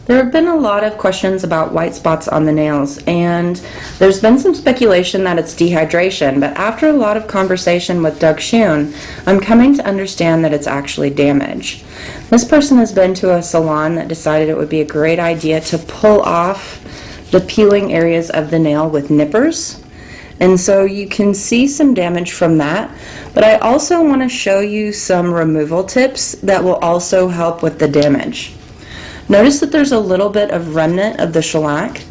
There have been a lot of questions about white spots on the nails, and there's been some speculation that it's dehydration, but after a lot of conversation with Doug Schoon, I'm coming to understand that it's actually damage. This person has been to a salon that decided it would be a great idea to pull off the peeling areas of the nail with nippers. And so you can see some damage from that, but I also want to show you some removal tips that will also help with the damage. Notice that there's a little bit of remnant of the shellac.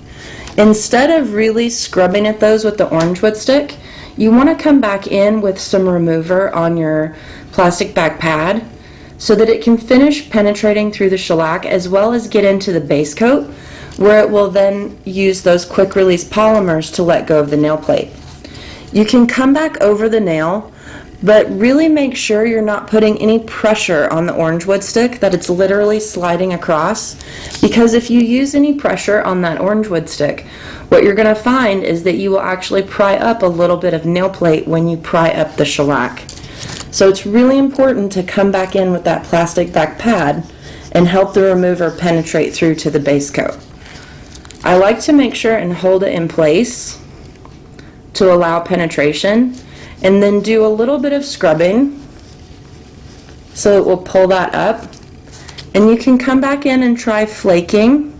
Instead of really scrubbing at those with the orange wood stick, you want to come back in with some remover on your plastic bag pad so that it can finish penetrating through the shellac as well as get into the base coat, where it will then use those quick release polymers to let go of the nail plate. You can come back over the nail, but really make sure you're not putting any pressure on the orange wood stick, that it's literally sliding across, because if you use any pressure on that orange wood stick, what you're going to find is that you will actually pry up a little bit of nail plate when you pry up the shellac. So it's really important to come back in with that plastic back pad and help the remover penetrate through to the base coat. I like to make sure and hold it in place to allow penetration, and then do a little bit of scrubbing so it will pull that up. And you can come back in and try flaking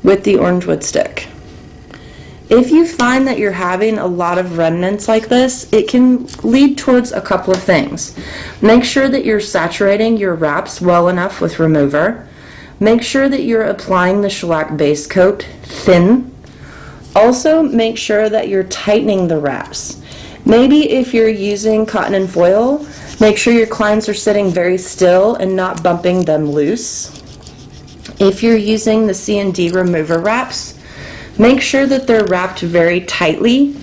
with the orange wood stick. If you find that you're having a lot of remnants like this, it can lead towards a couple of things. Make sure that you're saturating your wraps well enough with remover. Make sure that you're applying the shellac base coat thin. Also, make sure that you're tightening the wraps. Maybe if you're using cotton and foil, make sure your clients are sitting very still and not bumping them loose. If you're using the C&D remover wraps, make sure that they're wrapped very tightly.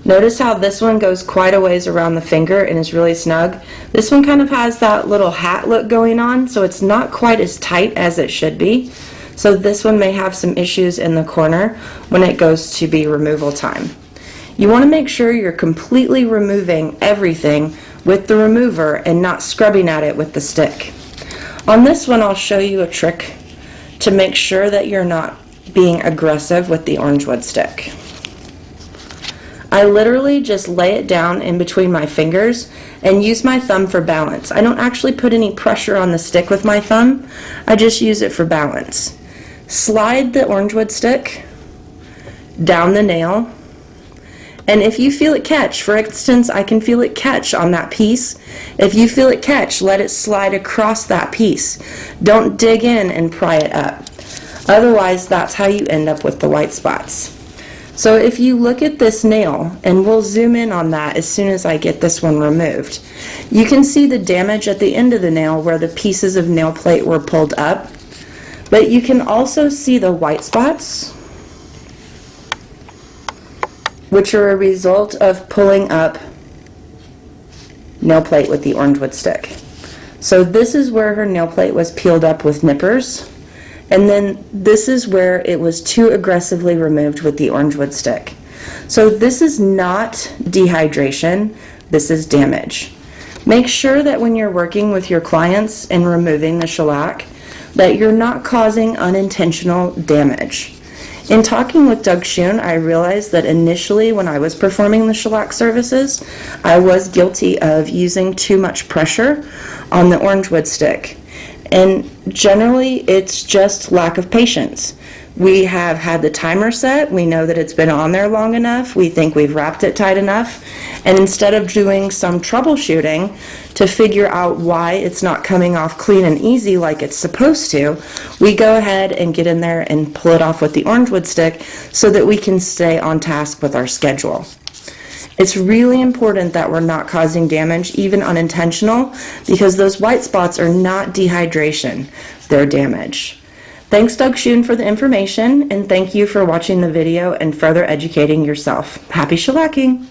Notice how this one goes quite a ways around the finger and is really snug. This one kind of has that little hat look going on, so it's not quite as tight as it should be. So this one may have some issues in the corner when it goes to be removal time. You want to make sure you're completely removing everything with the remover and not scrubbing at it with the stick. On this one, I'll show you a trick to make sure that you're not being aggressive with the orange wood stick. I literally just lay it down in between my fingers and use my thumb for balance. I don't actually put any pressure on the stick with my thumb. I just use it for balance. Slide the orange wood stick down the nail, and if you feel it catch, for instance, I can feel it catch on that piece. If you feel it catch, let it slide across that piece. Don't dig in and pry it up. Otherwise, that's how you end up with the white spots. So if you look at this nail, and we'll zoom in on that as soon as I get this one removed, you can see the damage at the end of the nail where the pieces of nail plate were pulled up. But you can also see the white spots, which are a result of pulling up nail plate with the orange wood stick. So this is where her nail plate was peeled up with nippers, and then this is where it was too aggressively removed with the orange wood stick. So this is not dehydration, this is damage. Make sure that when you're working with your clients and removing the shellac, that you're not causing unintentional damage. In talking with Doug Schoon, I realized that initially when I was performing the shellac services, I was guilty of using too much pressure on the orange wood stick. And generally, it's just lack of patience. We have had the timer set, we know that it's been on there long enough, we think we've wrapped it tight enough, and instead of doing some troubleshooting to figure out why it's not coming off clean and easy like it's supposed to, we go ahead and get in there and pull it off with the orange wood stick so that we can stay on task with our schedule. It's really important that we're not causing damage, even unintentional, because those white spots are not dehydration, they're damage. Thanks, Doug Schoon, for the information, and thank you for watching the video and further educating yourself. Happy shellacking!